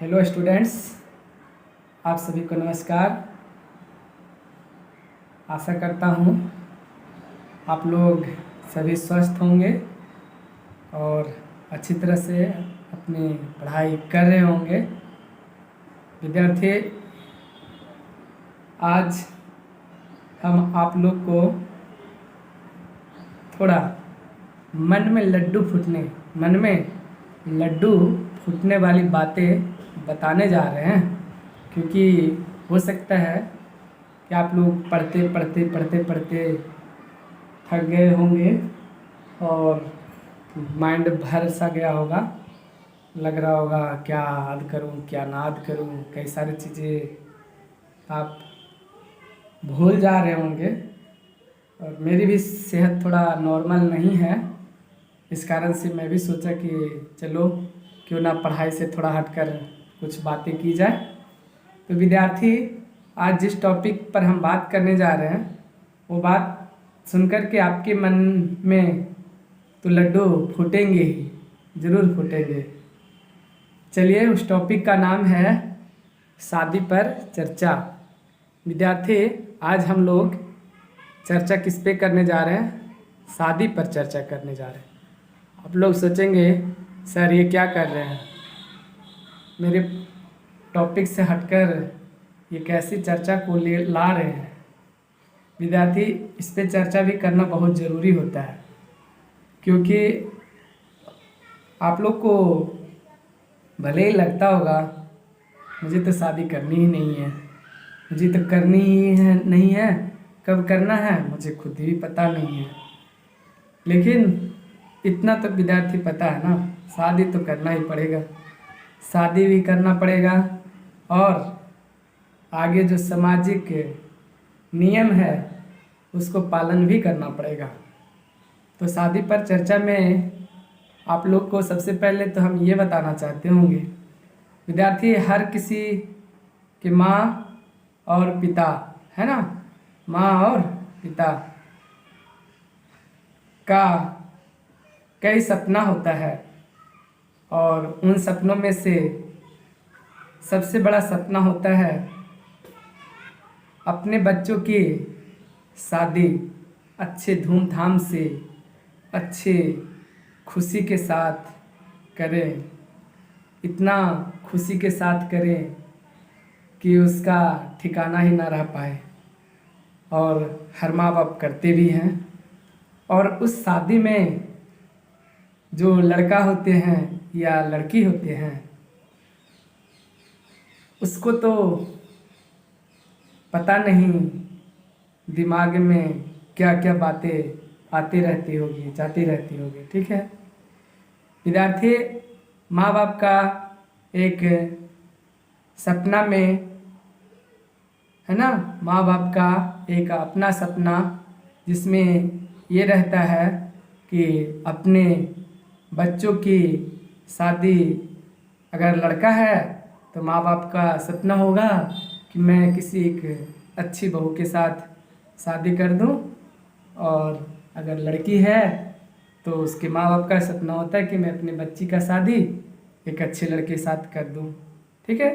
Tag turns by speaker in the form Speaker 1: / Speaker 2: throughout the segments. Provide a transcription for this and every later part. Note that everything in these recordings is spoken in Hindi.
Speaker 1: हेलो स्टूडेंट्स, आप सभी को नमस्कार। आशा करता हूँ आप लोग सभी स्वस्थ होंगे और अच्छी तरह से अपनी पढ़ाई कर रहे होंगे। विद्यार्थी, आज हम आप लोग को थोड़ा मन में लड्डू फूटने वाली बातें बताने जा रहे हैं, क्योंकि हो सकता है कि आप लोग पढ़ते थक गए होंगे और माइंड भर सा गया होगा। लग रहा होगा क्या याद करूं क्या ना याद करूं, कई सारी चीज़ें आप भूल जा रहे होंगे। और मेरी भी सेहत थोड़ा नॉर्मल नहीं है, इस कारण से मैं भी सोचा कि चलो क्यों ना पढ़ाई से थोड़ा हटकर कुछ बातें की जाए। तो विद्यार्थी, आज जिस टॉपिक पर हम बात करने जा रहे हैं वो बात सुनकर के आपके मन में तो लड्डू फूटेंगे ही, ज़रूर फूटेंगे। चलिए, उस टॉपिक का नाम है शादी पर चर्चा। विद्यार्थी, आज हम लोग चर्चा किस पे करने जा रहे हैं? शादी पर चर्चा करने जा रहे हैं। आप लोग सोचेंगे सर ये क्या कर रहे हैं, मेरे टॉपिक से हटकर ये कैसी चर्चा को ले ला रहे हैं। विद्यार्थी, इस पे चर्चा भी करना बहुत ज़रूरी होता है, क्योंकि आप लोग को भले ही लगता होगा मुझे तो शादी करनी ही नहीं है, मुझे तो करनी ही है नहीं है, कब करना है मुझे खुद भी पता नहीं है। लेकिन इतना तो विद्यार्थी पता है ना, शादी तो करना ही पड़ेगा। शादी भी करना पड़ेगा और आगे जो सामाजिक नियम है उसको पालन भी करना पड़ेगा। तो शादी पर चर्चा में आप लोग को सबसे पहले तो हम ये बताना चाहते होंगे, विद्यार्थी, हर किसी के माँ और पिता, है ना, माँ और पिता का कई सपना होता है और उन सपनों में से सबसे बड़ा सपना होता है अपने बच्चों की शादी अच्छे धूमधाम से, अच्छे खुशी के साथ करें। इतना खुशी के साथ करें कि उसका ठिकाना ही ना रह पाए। और हर माँ बाप करते भी हैं। और उस शादी में जो लड़का होते हैं या लड़की होते हैं उसको तो पता नहीं दिमाग में क्या क्या बातें आती रहती होगी, जाती रहती होगी। ठीक है विद्यार्थी, माँ बाप का एक सपना में, है ना, माँ बाप का एक अपना सपना जिसमें ये रहता है कि अपने बच्चों की शादी, अगर लड़का है तो माँ बाप का सपना होगा कि मैं किसी एक अच्छी बहू के साथ शादी कर दूं, और अगर लड़की है तो उसके माँ बाप का सपना होता है कि मैं अपनी बच्ची का शादी एक अच्छे लड़के के साथ कर दूं। ठीक है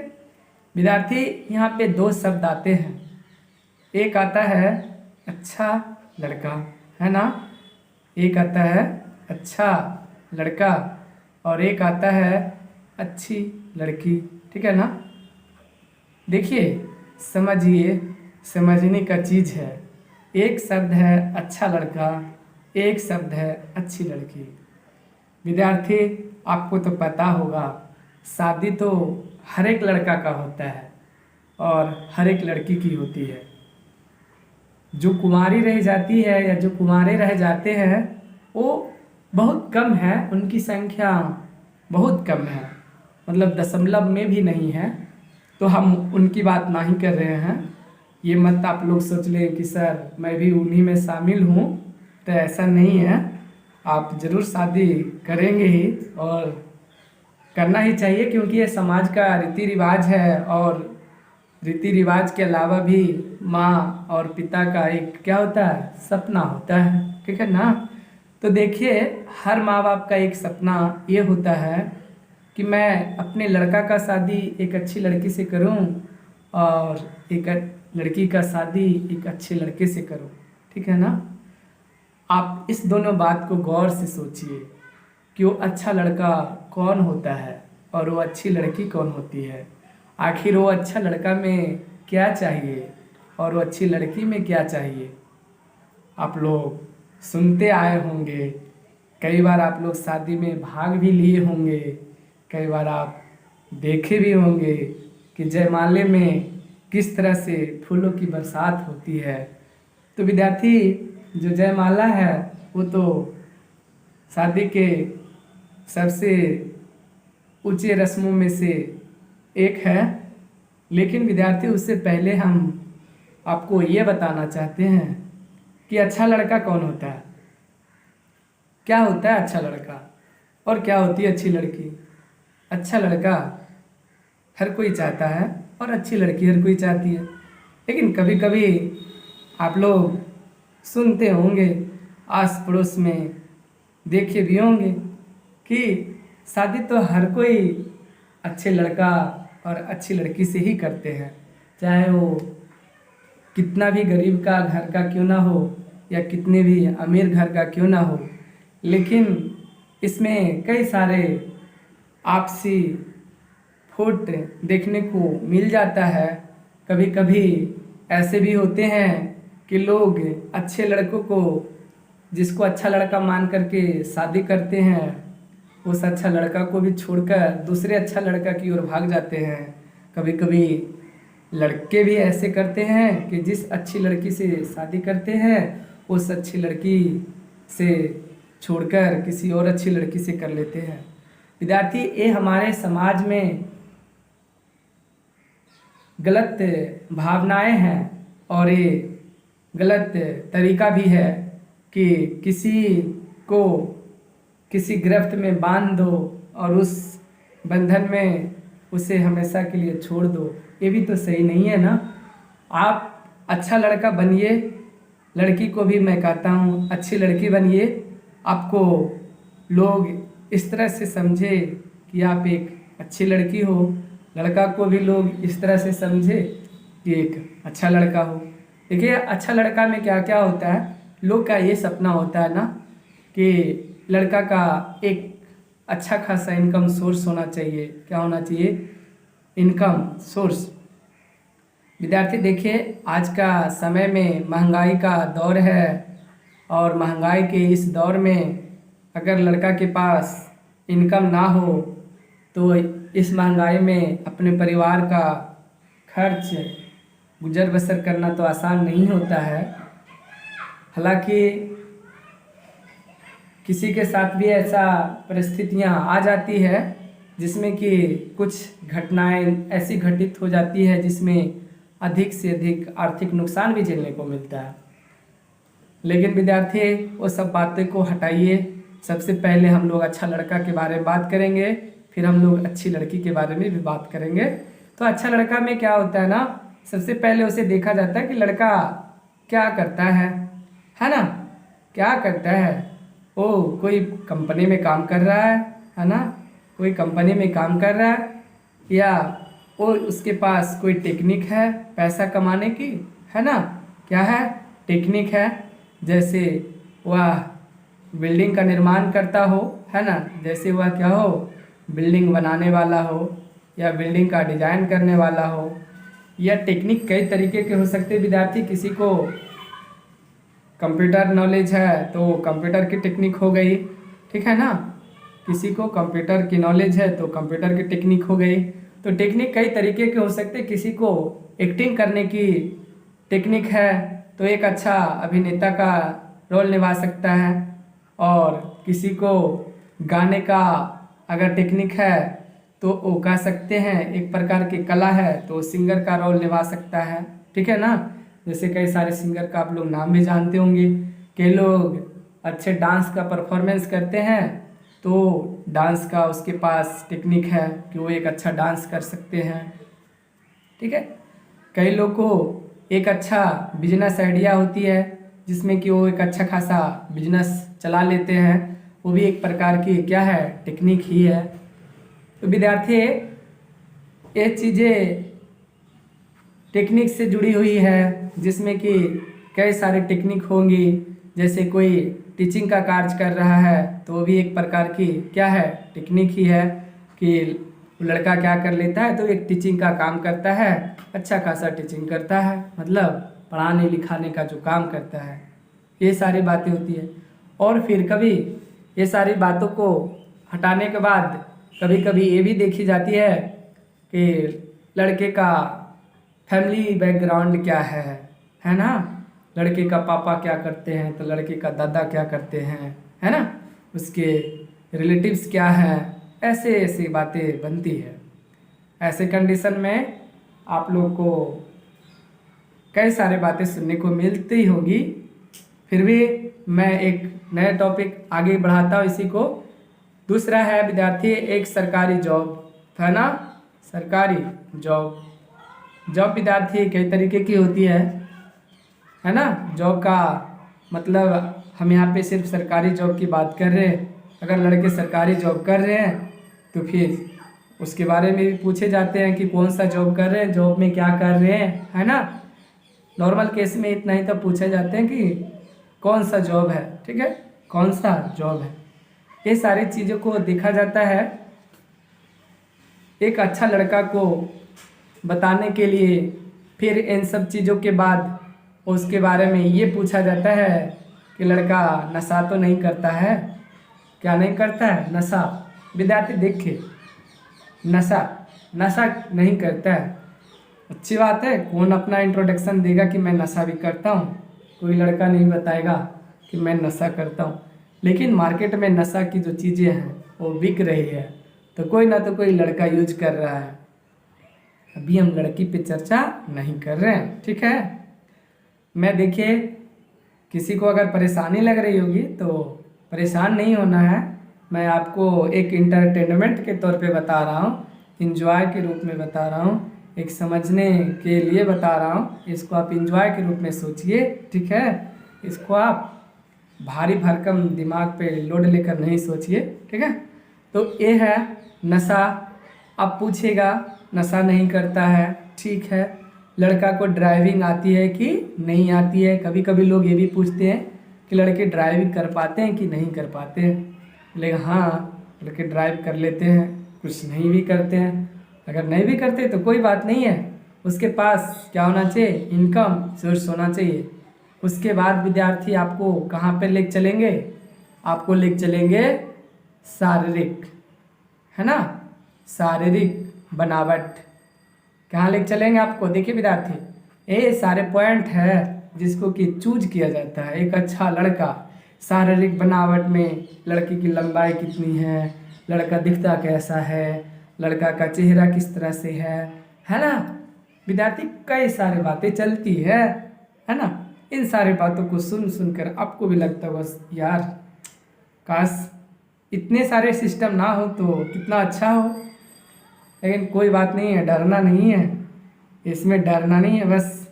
Speaker 1: विद्यार्थी, यहाँ पे दो शब्द आते हैं। एक आता है अच्छा लड़का, है ना, एक आता है अच्छा लड़का और एक आता है अच्छी लड़की। ठीक है ना। देखिए, समझिए, समझने का चीज़ है। एक शब्द है अच्छा लड़का, एक शब्द है अच्छी लड़की। विद्यार्थी, आपको तो पता होगा शादी तो हर एक लड़का का होता है और हर एक लड़की की होती है। जो कुंवारी रह जाती है या जो कुंवारे रह जाते हैं वो बहुत कम है, उनकी संख्या बहुत कम है, मतलब दशमलव में भी नहीं है। तो हम उनकी बात नहीं कर रहे हैं। ये मत आप लोग सोच लें कि सर मैं भी उन्हीं में शामिल हूँ, तो ऐसा नहीं है। आप ज़रूर शादी करेंगे ही और करना ही चाहिए, क्योंकि ये समाज का रीति रिवाज है। और रीति रिवाज के अलावा भी माँ और पिता का एक क्या होता है, सपना होता है। ठीक है ना। तो देखिए, हर माँ बाप का एक सपना ये होता है कि मैं अपने लड़का का शादी एक अच्छी लड़की से करूं और एक लड़की का शादी एक अच्छे लड़के से करूं, ठीक है ना। आप इस दोनों बात को गौर से सोचिए कि वो अच्छा लड़का कौन होता है और वो अच्छी लड़की कौन होती है। आखिर वो अच्छा लड़का में क्या चाहिए और वो अच्छी लड़की में क्या चाहिए। आप लोग सुनते आए होंगे, कई बार आप लोग शादी में भाग भी लिए होंगे, कई बार आप देखे भी होंगे कि जयमाले में किस तरह से फूलों की बरसात होती है। तो विद्यार्थी, जो जयमाला है वो तो शादी के सबसे ऊंचे रस्मों में से एक है, लेकिन विद्यार्थी उससे पहले हम आपको ये बताना चाहते हैं कि अच्छा लड़का कौन होता है, क्या होता है अच्छा लड़का और क्या होती है अच्छी लड़की। अच्छा लड़का हर कोई चाहता है और अच्छी लड़की हर कोई चाहती है, लेकिन कभी कभी आप लोग सुनते होंगे, आस पड़ोस में देखे भी होंगे कि शादी तो हर कोई अच्छे लड़का और अच्छी लड़की से ही करते हैं, चाहे वो कितना भी गरीब का घर का क्यों ना हो या कितने भी अमीर घर का क्यों ना हो। लेकिन इसमें कई सारे आपसी फूट देखने को मिल जाता है। कभी कभी ऐसे भी होते हैं कि लोग अच्छे लड़कों को, जिसको अच्छा लड़का मान करके शादी करते हैं, उस अच्छा लड़का को भी छोड़कर दूसरे अच्छा लड़का की ओर भाग जाते हैं। कभी कभी लड़के भी ऐसे करते हैं कि जिस अच्छी लड़की से शादी करते हैं उस अच्छी लड़की से छोड़कर किसी और अच्छी लड़की से कर लेते हैं। विद्यार्थी, ये हमारे समाज में गलत भावनाएं हैं और ये गलत तरीका भी है कि किसी को किसी गिरफ्त में बांध दो और उस बंधन में उसे हमेशा के लिए छोड़ दो। ये भी तो सही नहीं है ना। आप अच्छा लड़का बनिए, लड़की को भी मैं कहता हूँ अच्छी लड़की बनिए। आपको लोग इस तरह से समझे कि आप एक अच्छी लड़की हो, लड़का को भी लोग इस तरह से समझे कि एक अच्छा लड़का हो। देखिए, अच्छा लड़का में क्या क्या होता है। लोग का ये सपना होता है ना कि लड़का का एक अच्छा खासा इनकम सोर्स होना चाहिए। क्या होना चाहिए? Income source. विद्यार्थी देखिए, आज का समय में महंगाई का दौर है और महंगाई के इस दौर में अगर लड़का के पास इनकम ना हो तो इस महंगाई में अपने परिवार का खर्च गुजर बसर करना तो आसान नहीं होता है। हालांकि किसी के साथ भी ऐसा परिस्थितियां आ जाती है जिसमें कि कुछ घटनाएं ऐसी घटित हो जाती है जिसमें अधिक से अधिक आर्थिक नुकसान भी झेलने को मिलता है। लेकिन विद्यार्थी, वो सब बातें को हटाइए। सबसे पहले हम लोग अच्छा लड़का के बारे में बात करेंगे, फिर हम लोग अच्छी लड़की के बारे में भी बात करेंगे। तो अच्छा लड़का में क्या होता है ना, सबसे पहले उसे देखा जाता है कि लड़का क्या करता है ना। क्या करता है? वो कोई कंपनी में काम कर रहा है ना, कोई कंपनी में काम कर रहा है, या वो उसके पास कोई टेक्निक है पैसा कमाने की, है ना। क्या है? टेक्निक है। जैसे वह बिल्डिंग का निर्माण करता हो, है ना, जैसे वह क्या हो, बिल्डिंग बनाने वाला हो या बिल्डिंग का डिजाइन करने वाला हो। या टेक्निक कई तरीके के हो सकते हैं विद्यार्थी। किसी को कंप्यूटर नॉलेज है तो कंप्यूटर की टेक्निक हो गई, ठीक है ना। किसी को कंप्यूटर की नॉलेज है तो कंप्यूटर की टेक्निक हो गई। तो टेक्निक कई तरीके के हो सकते हैं। किसी को एक्टिंग करने की टेक्निक है तो एक अच्छा अभिनेता का रोल निभा सकता है, और किसी को गाने का अगर टेक्निक है तो वो गा सकते हैं, एक प्रकार की कला है तो सिंगर का रोल निभा सकता है, ठीक है ना। जैसे कई सारे सिंगर का आप लोग नाम भी जानते होंगे। कई लोग अच्छे डांस का परफॉर्मेंस करते हैं तो डांस का उसके पास टेक्निक है कि वो एक अच्छा डांस कर सकते हैं, ठीक है। कई लोग को एक अच्छा बिजनेस आइडिया होती है जिसमें कि वो एक अच्छा खासा बिजनेस चला लेते हैं, वो भी एक प्रकार की क्या है, टेक्निक ही है। तो विद्यार्थी ये चीज़ें टेक्निक से जुड़ी हुई है, जिसमें कि कई सारे टेक्निक होंगी। जैसे कोई टीचिंग का कार्य कर रहा है तो वो भी एक प्रकार की क्या है, टेक्निक ही है कि लड़का क्या कर लेता है तो एक टीचिंग का काम करता है, अच्छा खासा टीचिंग करता है, मतलब पढ़ाने लिखाने का जो काम करता है, ये सारी बातें होती है। और फिर कभी ये सारी बातों को हटाने के बाद कभी कभी ये भी देखी जाती है कि लड़के का फैमिली बैकग्राउंड क्या है ना, लड़के का पापा क्या करते हैं तो लड़के का दादा क्या करते हैं, है ना, उसके रिलेटिव्स क्या हैं, ऐसे ऐसी बातें बनती है। ऐसे कंडीशन में आप लोग को कई सारे बातें सुनने को मिलती होगी। फिर भी मैं एक नया टॉपिक आगे बढ़ाता हूँ इसी को। दूसरा है विद्यार्थी एक सरकारी जॉब, है ना, सरकारी जॉब विद्यार्थी कई तरीके की होती है ना। जॉब का मतलब हम यहाँ पे सिर्फ सरकारी जॉब की बात कर रहे हैं। अगर लड़के सरकारी जॉब कर रहे हैं तो फिर उसके बारे में भी पूछे जाते हैं कि कौन सा जॉब कर रहे हैं, जॉब में क्या कर रहे हैं, है ना। नॉर्मल केस में इतना ही तो पूछे जाते हैं कि कौन सा जॉब है, ठीक है, कौन सा जॉब है। ये सारी चीज़ों को देखा जाता है एक अच्छा लड़का को बताने के लिए। फिर इन सब चीज़ों के बाद उसके बारे में ये पूछा जाता है कि लड़का नशा तो नहीं करता है, क्या नहीं करता है, नशा। विद्यार्थी देखिए, नशा नहीं करता है, अच्छी बात है। कौन अपना इंट्रोडक्शन देगा कि मैं नशा भी करता हूँ, कोई लड़का नहीं बताएगा कि मैं नशा करता हूँ। लेकिन मार्केट में नशा की जो चीज़ें हैं वो बिक रही है, तो कोई ना तो कोई लड़का यूज कर रहा है। अभी हम लड़की पे चर्चा नहीं कर रहे हैं, ठीक है। मैं देखिए, किसी को अगर परेशानी लग रही होगी तो परेशान नहीं होना है। मैं आपको एक इंटरटेनमेंट के तौर पे बता रहा हूँ, इंजॉय के रूप में बता रहा हूँ, एक समझने के लिए बता रहा हूँ। इसको आप इंजॉय के रूप में सोचिए, ठीक है। इसको आप भारी भरकम दिमाग पे लोड लेकर नहीं सोचिए, ठीक है। तो ये है नशा। अब पूछेगा नशा नहीं करता है, ठीक है। लड़का को ड्राइविंग आती है कि नहीं आती है। कभी कभी लोग ये भी पूछते हैं कि लड़के ड्राइविंग कर पाते हैं कि नहीं कर पाते हैं। बोले हाँ, लड़के ड्राइव कर लेते हैं, कुछ नहीं भी करते हैं। अगर नहीं भी करते तो कोई बात नहीं है, उसके पास क्या होना चाहिए, इनकम सोर्स होना चाहिए। उसके बाद विद्यार्थी आपको कहाँ पे ले चलेंगे, आपको ले चलेंगे शारीरिक, है ना, शारीरिक बनावट। कहाँ ले चलेंगे आपको, देखिए विद्यार्थी, ये सारे पॉइंट है जिसको कि चूज किया जाता है। एक अच्छा लड़का, शारीरिक बनावट में लड़की की लंबाई कितनी है, लड़का दिखता कैसा है, लड़का का चेहरा किस तरह से है ना विद्यार्थी। कई सारी बातें चलती है ना। इन सारी बातों को सुन सुनकर आपको भी लगता है बस यार, काश इतने सारे सिस्टम ना हो तो कितना अच्छा हो। लेकिन कोई बात नहीं है, डरना नहीं है, इसमें डरना नहीं है। बस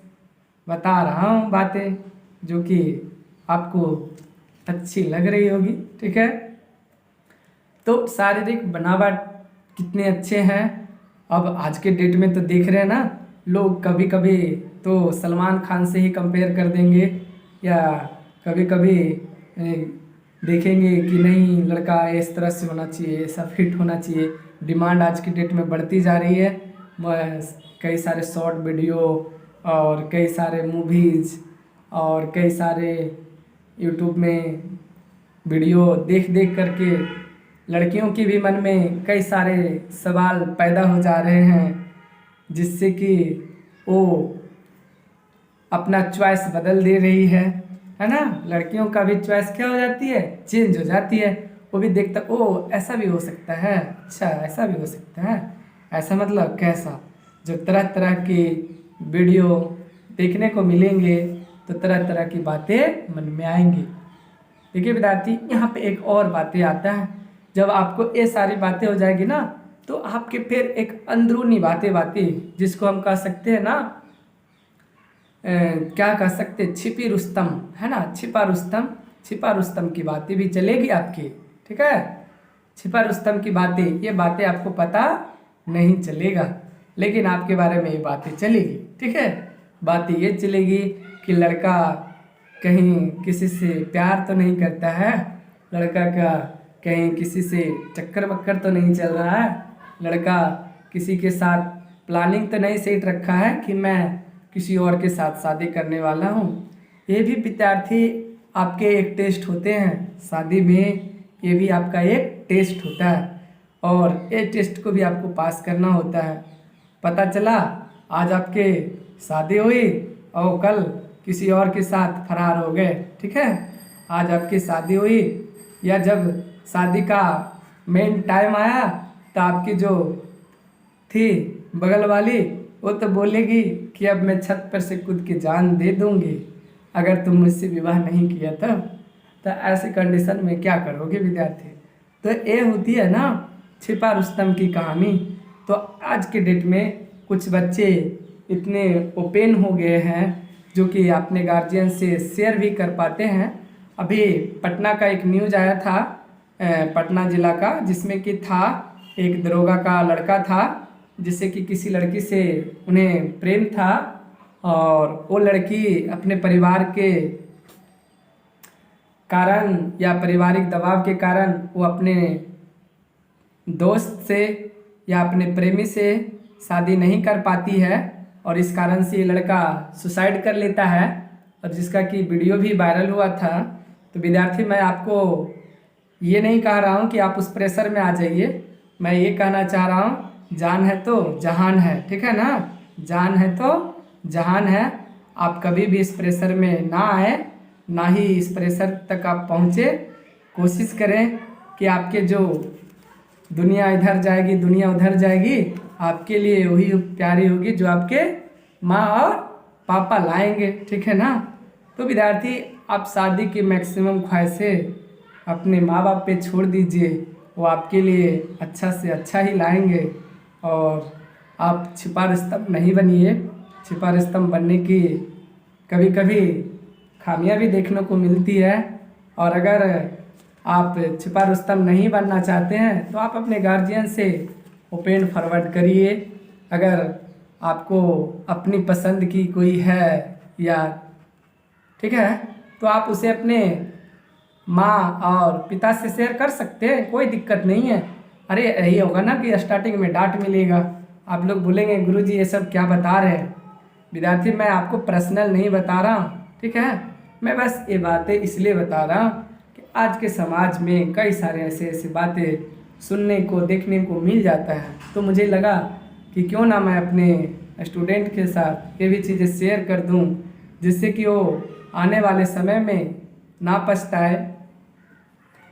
Speaker 1: बता रहा हूँ बातें जो कि आपको अच्छी लग रही होगी, ठीक है। तो शारीरिक बनावट कितने अच्छे हैं। अब आज के डेट में तो देख रहे हैं ना लोग, कभी कभी तो सलमान खान से ही कंपेयर कर देंगे, या कभी कभी देखेंगे कि नहीं लड़का इस तरह से होना चाहिए, ऐसा फिट होना चाहिए। डिमांड आज की डेट में बढ़ती जा रही है। कई सारे शॉर्ट वीडियो और कई सारे मूवीज़ और कई सारे यूट्यूब में वीडियो देख देख करके लड़कियों के भी मन में कई सारे सवाल पैदा हो जा रहे हैं, जिससे कि वो अपना चॉइस बदल दे रही है ना। लड़कियों का भी चॉइस क्या हो जाती है, चेंज हो जाती है। वो भी देखता ओ ऐसा भी हो सकता है, अच्छा ऐसा भी हो सकता है, ऐसा मतलब कैसा। जो तरह तरह की वीडियो देखने को मिलेंगे तो तरह तरह की बातें मन में आएंगी। देखिए विद्यार्थी, यहाँ पे एक और बातें आता है। जब आपको ये सारी बातें हो जाएगी ना तो आपके फिर एक अंदरूनी बातें जिसको हम कह सकते हैं ना, क्या कह सकते हैं, छिपी रुस्तम, है ना, छिपा रुस्तम की बातें भी चलेगी आपकी, ठीक है। छिपा रुस्तम की बातें, ये बातें आपको पता नहीं चलेगा, लेकिन आपके बारे में ये बातें चलेगी। ठीक है, बातें ये चलेगी कि लड़का कहीं किसी से प्यार तो नहीं करता है, लड़का का कहीं किसी से चक्कर वक्कर तो नहीं चल रहा है, लड़का किसी के साथ प्लानिंग तो नहीं सेट रखा है कि मैं किसी और के साथ शादी करने वाला हूँ। ये भी विद्यार्थी आपके एक टेस्ट होते हैं शादी में, ये भी आपका एक टेस्ट होता है और ये टेस्ट को भी आपको पास करना होता है। पता चला आज आपके शादी हुई और कल किसी और के साथ फरार हो गए। ठीक है, आज आपकी शादी हुई या जब शादी का मेन टाइम आया तो आपकी जो थी बगल वाली वो तो बोलेगी कि अब मैं छत पर से कूद के जान दे दूंगी अगर तुम मुझसे विवाह नहीं किया तो ऐसी कंडीशन में क्या करोगे विद्यार्थी। तो ये होती है ना छिपा रुस्तम की कहानी। तो आज के डेट में कुछ बच्चे इतने ओपन हो गए हैं जो कि अपने गार्जियन से शेयर भी कर पाते हैं। अभी पटना का एक न्यूज़ आया था, पटना ज़िला का, जिसमें कि था एक दरोगा का लड़का था जिससे कि किसी लड़की से उन्हें प्रेम था और वो लड़की अपने परिवार के कारण या पारिवारिक दबाव के कारण वो अपने दोस्त से या अपने प्रेमी से शादी नहीं कर पाती है और इस कारण से ये लड़का सुसाइड कर लेता है और जिसका कि वीडियो भी वायरल हुआ था। तो विद्यार्थी मैं आपको ये नहीं कह रहा हूँ कि आप उस प्रेशर में आ जाइए, मैं ये कहना चाह रहा हूँ जान है तो जहान है। ठीक है ना, जान है तो जहान है। आप कभी भी इस प्रेशर में ना आए, ना ही इस प्रेशर तक आप पहुँचे। कोशिश करें कि आपके जो दुनिया इधर जाएगी दुनिया उधर जाएगी, आपके लिए वही प्यारी होगी जो आपके माँ और पापा लाएंगे। ठीक है ना। तो विद्यार्थी आप शादी की मैक्सिमम ख्वाहिशें अपने माँ बाप पे छोड़ दीजिए, वो आपके लिए अच्छा से अच्छा ही लाएंगे और आप छिपा रुस्तम नहीं बनिए। छिपा रुस्तम बनने की कभी कभी खामियां भी देखने को मिलती है और अगर आप छिपा रुस्तम नहीं बनना चाहते हैं तो आप अपने गार्जियन से ओपन फॉरवर्ड करिए। अगर आपको अपनी पसंद की कोई है या ठीक है तो आप उसे अपने माँ और पिता से शेयर कर सकते हैं, कोई दिक्कत नहीं है। अरे यही होगा ना कि स्टार्टिंग में डांट मिलेगा, आप लोग बोलेंगे गुरुजी ये सब क्या बता रहे हैं। विद्यार्थी मैं आपको पर्सनल नहीं बता रहा हूँ, ठीक है, मैं बस ये बातें इसलिए बता रहा हूँ कि आज के समाज में कई सारे ऐसे बातें सुनने को देखने को मिल जाता है। तो मुझे लगा कि क्यों ना मैं अपने स्टूडेंट के साथ ये भी चीज़ें शेयर कर दूँ जिससे कि वो आने वाले समय में ना पछताए।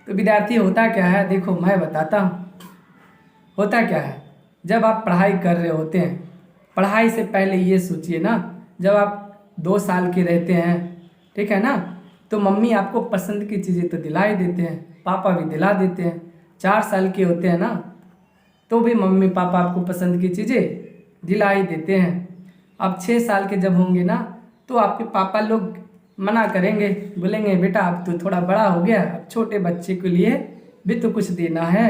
Speaker 1: तो विद्यार्थी होता क्या है, देखो मैं बताता हूँ होता क्या है। जब आप पढ़ाई कर रहे होते हैं, पढ़ाई से पहले ये सोचिए ना, जब आप 2 साल के रहते हैं, ठीक है ना, तो मम्मी आपको पसंद की चीज़ें तो दिला ही देते हैं, पापा भी दिला देते हैं। 4 साल के होते हैं ना तो भी मम्मी पापा आपको पसंद की चीज़ें दिला ही देते हैं। अब 6 साल के जब होंगे ना तो आपके पापा लोग मना करेंगे, बोलेंगे बेटा अब तो थोड़ा बड़ा हो गया, अब छोटे बच्चे के लिए भी तो कुछ देना है,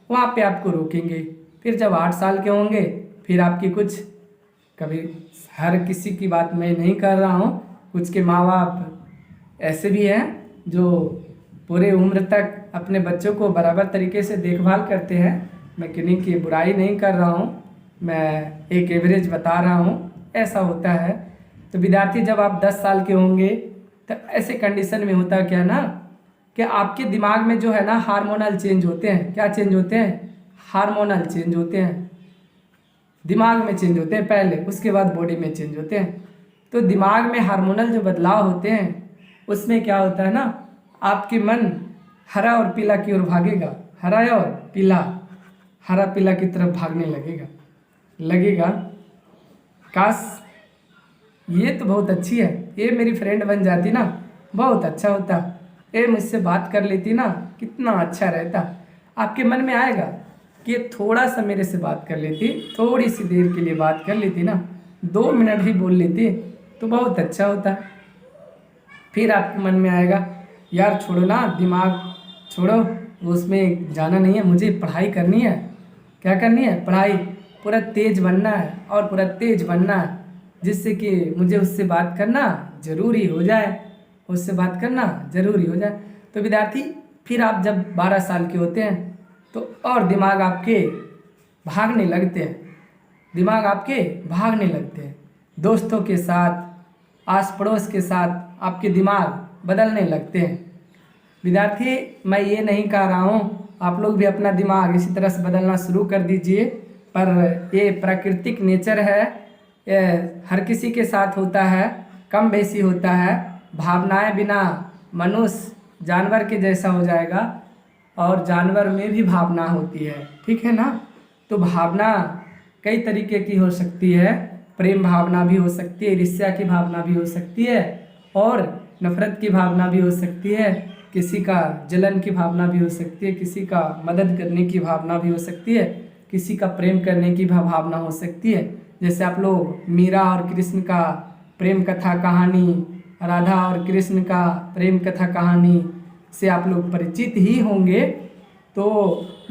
Speaker 1: वहाँ पे आपको रोकेंगे। फिर जब 8 साल के होंगे फिर आपकी कुछ, कभी हर किसी की बात मैं नहीं कर रहा हूँ, कुछ के माँ बाप ऐसे भी हैं जो पूरे उम्र तक अपने बच्चों को बराबर तरीके से देखभाल करते हैं। मैं किन्हीं की बुराई नहीं कर रहा हूँ, मैं एक एवरेज बता रहा हूँ, ऐसा होता है। तो विद्यार्थी जब आप 10 साल के होंगे तो ऐसे कंडीशन में होता क्या ना कि आपके दिमाग में जो है ना हार्मोनल चेंज होते हैं। क्या चेंज होते हैं? हार्मोनल चेंज होते हैं, दिमाग में चेंज होते हैं पहले, उसके बाद बॉडी में चेंज होते हैं। तो दिमाग में हार्मोनल जो बदलाव होते हैं उसमें क्या होता है ना, आपके मन हरा और पीला की ओर भागेगा, हरा और पीला, हरा पीला की तरफ भागने लगेगा। काश ये तो बहुत अच्छी है, ये मेरी फ्रेंड बन जाती ना बहुत अच्छा होता, ये मुझसे बात कर लेती ना कितना अच्छा रहता। आपके मन में आएगा कि ये थोड़ा सा मेरे से बात कर लेती, थोड़ी सी देर के लिए बात कर लेती ना, 2 मिनट ही बोल लेती तो बहुत अच्छा होता। फिर आपके मन में आएगा यार छोड़ो ना, दिमाग छोड़ो, उसमें जाना नहीं है, मुझे पढ़ाई करनी है। क्या करनी है? पढ़ाई। पूरा तेज बनना है और पूरा तेज बनना है, जिससे कि मुझे उससे बात करना ज़रूरी हो जाए, उससे बात करना ज़रूरी हो जाए। तो विद्यार्थी, फिर आप जब 12 साल के होते हैं तो और दिमाग आपके भागने लगते हैं, दिमाग आपके भागने लगते हैं। दोस्तों के साथ, आस पड़ोस के साथ आपके दिमाग बदलने लगते हैं। विद्यार्थी, मैं ये नहीं कह रहा हूँ आप लोग भी अपना दिमाग इसी तरह से बदलना शुरू कर दीजिए, पर ये प्राकृतिक नेचर है, ये हर किसी के साथ होता है, कम बेसी होता है। भावनाएं बिना मनुष्य जानवर के जैसा हो जाएगा, और जानवर में भी भावना होती है, ठीक है ना। तो भावना कई तरीके की हो सकती है, प्रेम भावना भी हो सकती है, ईर्ष्या की भावना भी हो सकती है, और नफरत की भावना भी हो सकती है, किसी का जलन की भावना भी हो सकती है, किसी का मदद करने की भावना भी हो सकती है, किसी का प्रेम करने की भावना हो सकती है। जैसे आप लोग मीरा और कृष्ण का प्रेम कथा कहानी, राधा और कृष्ण का प्रेम कथा कहानी से आप लोग परिचित ही होंगे। तो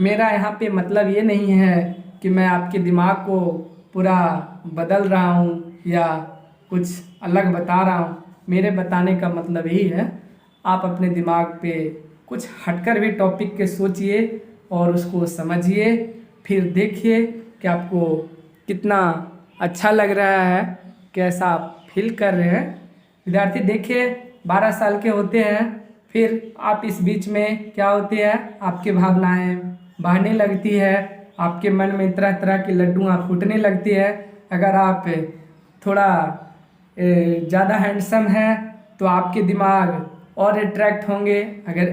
Speaker 1: मेरा यहाँ पे मतलब ये नहीं है कि मैं आपके दिमाग को पूरा बदल रहा हूँ या कुछ अलग बता रहा हूँ। मेरे बताने का मतलब यही है, आप अपने दिमाग पे कुछ हटकर भी टॉपिक के सोचिए और उसको समझिए, फिर देखिए कि आपको कितना अच्छा लग रहा है, कैसा आप फील कर रहे हैं। विद्यार्थी देखिए, 12 साल के होते हैं, फिर आप इस बीच में क्या होती है, आपकी भावनाएं बहने लगती है, आपके मन में तरह तरह की लड्डुआँ फूटने लगती है। अगर आप थोड़ा ज़्यादा हैंडसम हैं तो आपके दिमाग और अट्रैक्ट होंगे। अगर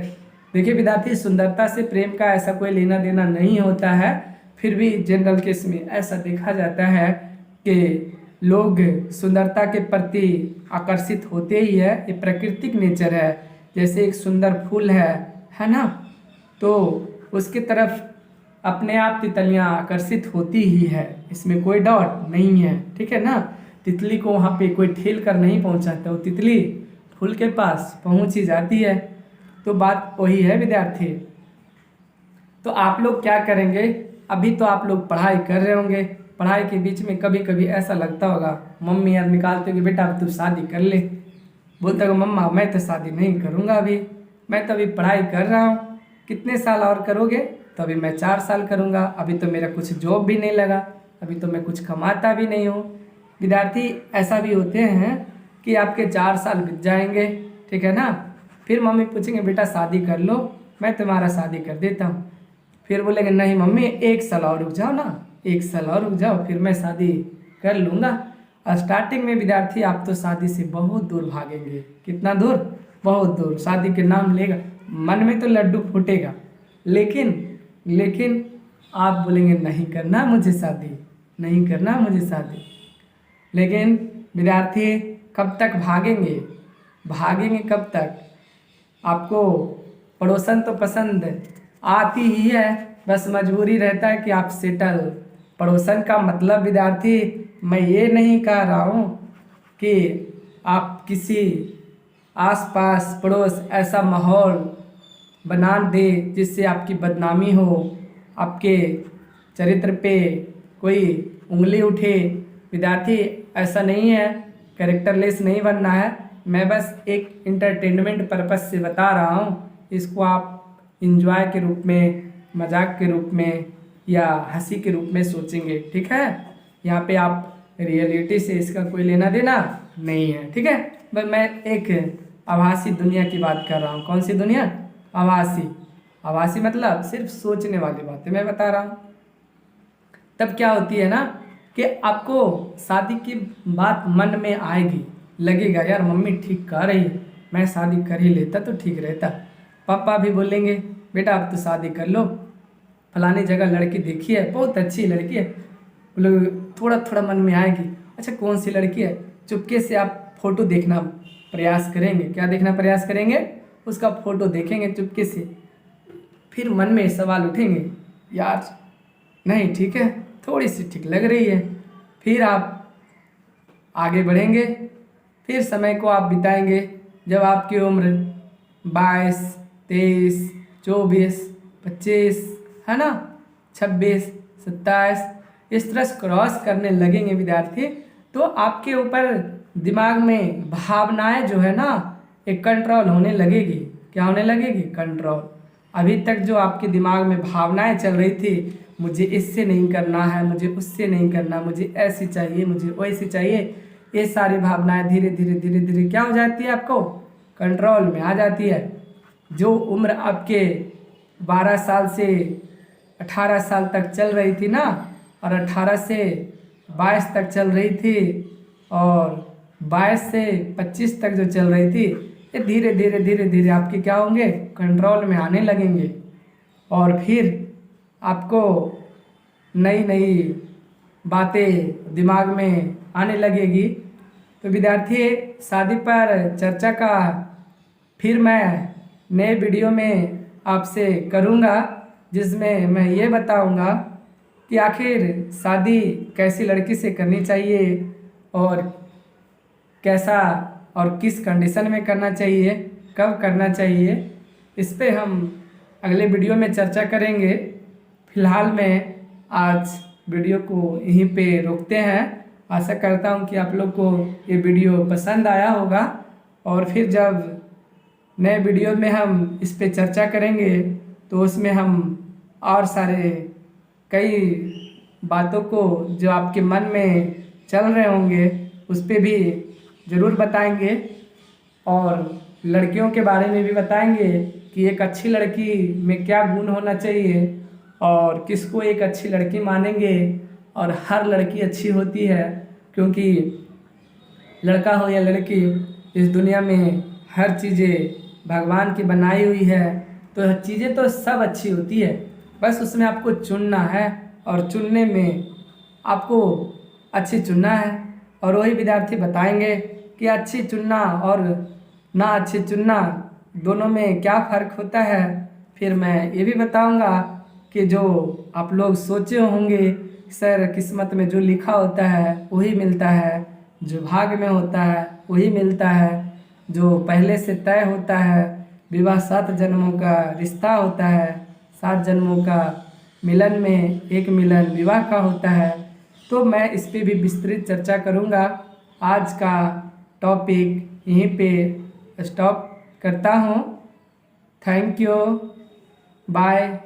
Speaker 1: देखिए विद्यार्थी, सुंदरता से प्रेम का ऐसा कोई लेना देना नहीं होता है, फिर भी जनरल केस में ऐसा देखा जाता है कि लोग सुंदरता के प्रति आकर्षित होते ही है, ये प्राकृतिक नेचर है। जैसे एक सुंदर फूल है ना, तो उसकी तरफ अपने आप तितलियां आकर्षित होती ही है, इसमें कोई डाउट नहीं है, ठीक है ना। तितली को वहाँ पे कोई ठेल कर नहीं पहुँचाता, वो तितली फूल के पास पहुँच ही जाती है। तो बात वही है विद्यार्थी। तो आप लोग क्या करेंगे, अभी तो आप लोग पढ़ाई कर रहे होंगे, पढ़ाई के बीच में कभी कभी ऐसा लगता होगा, मम्मी यार निकालते होगी, बेटा अब तू शादी कर ले। बोलता होगा, मम्मा मैं तो शादी नहीं करूँगा, अभी मैं तो अभी पढ़ाई कर रहा हूँ। कितने साल और करोगे? तो अभी मैं 4 साल करूँगा, अभी तो मेरा कुछ जॉब भी नहीं लगा, अभी तो मैं कुछ कमाता भी नहीं हूँ। विद्यार्थी, ऐसा भी होते हैं कि आपके 4 साल बीत जाएंगे, ठीक है ना। फिर मम्मी पूछेंगे, बेटा शादी कर लो, मैं तुम्हारा शादी कर देता हूँ। फिर बोलेंगे, नहीं मम्मी 1 साल और रुक जाओ ना, 1 साल और रुक जाओ, फिर मैं शादी कर लूँगा। और स्टार्टिंग में विद्यार्थी आप तो शादी से बहुत दूर भागेंगे। कितना दूर? बहुत दूर। शादी के नाम लेगा, मन में तो लड्डू फूटेगा, लेकिन आप बोलेंगे, नहीं करना मुझे शादी, नहीं करना मुझे शादी। लेकिन विद्यार्थी कब तक भागेंगे? भागेंगे कब तक? आपको पड़ोसन तो पसंद आती ही है, बस मजबूरी रहता है कि आप सेटल। पड़ोसन का मतलब विद्यार्थी, मैं ये नहीं कह रहा हूँ कि आप किसी आसपास पड़ोस ऐसा माहौल बना दे जिससे आपकी बदनामी हो, आपके चरित्र पे कोई उंगली उठे। विद्यार्थी ऐसा नहीं है, कैरेक्टरलेस नहीं बनना है। मैं बस एक इंटरटेनमेंट पर्पस से बता रहा हूँ, इसको आप इंजॉय के रूप में, मजाक के रूप में या हंसी के रूप में सोचेंगे, ठीक है। यहाँ पे आप रियलिटी से इसका कोई लेना देना नहीं है, ठीक है। बस मैं एक आभासी दुनिया की बात कर रहा हूँ। कौन सी दुनिया? आभासी। आभासी मतलब सिर्फ सोचने वाली बातें मैं बता रहा हूँ। तब क्या होती है ना कि आपको शादी की बात मन में आएगी, लगेगा यार मम्मी ठीक कह रही है, मैं शादी कर ही लेता तो ठीक रहता। पापा भी बोलेंगे, बेटा अब तो शादी कर लो, फलानी जगह लड़की देखी है, बहुत अच्छी लड़की है। लोग थोड़ा थोड़ा मन में आएगी, अच्छा कौन सी लड़की है। चुपके से आप फोटो देखना प्रयास करेंगे। क्या देखना प्रयास करेंगे? उसका फोटो देखेंगे चुपके से। फिर मन में सवाल उठेंगे, यार नहीं ठीक है, थोड़ी सी ठीक लग रही है। फिर आप आगे बढ़ेंगे, फिर समय को आप बिताएंगे। जब आपकी उम्र 22, 23, 24 25, है ना, 26, 27, इस तरह से क्रॉस करने लगेंगे विद्यार्थी, तो आपके ऊपर दिमाग में भावनाएं जो है ना एक कंट्रोल होने लगेगी। क्या होने लगेगी? कंट्रोल। अभी तक जो आपके दिमाग में भावनाएं चल रही थी, मुझे इससे नहीं करना है, मुझे उससे नहीं करना, मुझे ऐसी चाहिए, मुझे वैसी चाहिए, ये सारी भावनाएं धीरे धीरे धीरे धीरे क्या हो जाती है? आपको कंट्रोल में आ जाती है। जो उम्र आपके 12 साल से 18 साल तक चल रही थी ना, और 18 से 22 तक चल रही थी, और 22 से 25 तक जो चल रही थी, ये धीरे धीरे धीरे धीरे आपके क्या होंगे? कंट्रोल में आने लगेंगे। और फिर आपको नई नई बातें दिमाग में आने लगेगी। तो विद्यार्थी, शादी पर चर्चा का फिर मैं नए वीडियो में आपसे करूँगा, जिसमें मैं ये बताऊँगा कि आखिर शादी कैसी लड़की से करनी चाहिए, और कैसा और किस कंडीशन में करना चाहिए, कब करना चाहिए, इस पे हम अगले वीडियो में चर्चा करेंगे। फिलहाल मैं आज वीडियो को यहीं पे रोकते हैं। आशा करता हूँ कि आप लोग को ये वीडियो पसंद आया होगा, और फिर जब नए वीडियो में हम इस पे चर्चा करेंगे तो उसमें हम और सारे कई बातों को जो आपके मन में चल रहे होंगे उस पे भी ज़रूर बताएंगे, और लड़कियों के बारे में भी बताएंगे कि एक अच्छी लड़की में क्या गुण होना चाहिए, और किसको एक अच्छी लड़की मानेंगे। और हर लड़की अच्छी होती है, क्योंकि लड़का हो या लड़की, इस दुनिया में हर चीज़ें भगवान की बनाई हुई है, तो चीज़ें तो सब अच्छी होती है, बस उसमें आपको चुनना है, और चुनने में आपको अच्छी चुनना है। और वही विद्यार्थी बताएंगे कि अच्छी चुनना और ना अच्छी चुनना दोनों में क्या फ़र्क होता है। फिर मैं ये भी बताऊंगा कि जो आप लोग सोचे होंगे सर किस्मत में जो लिखा होता है वही मिलता है, जो भाग में होता है वही मिलता है, जो पहले से तय होता है, विवाह 7 जन्मों का रिश्ता होता है, 7 जन्मों का मिलन में एक मिलन विवाह का होता है। तो मैं इस पे भी विस्तृत चर्चा करूँगा। आज का टॉपिक यहीं पे स्टॉप करता हूँ। Thank you, bye.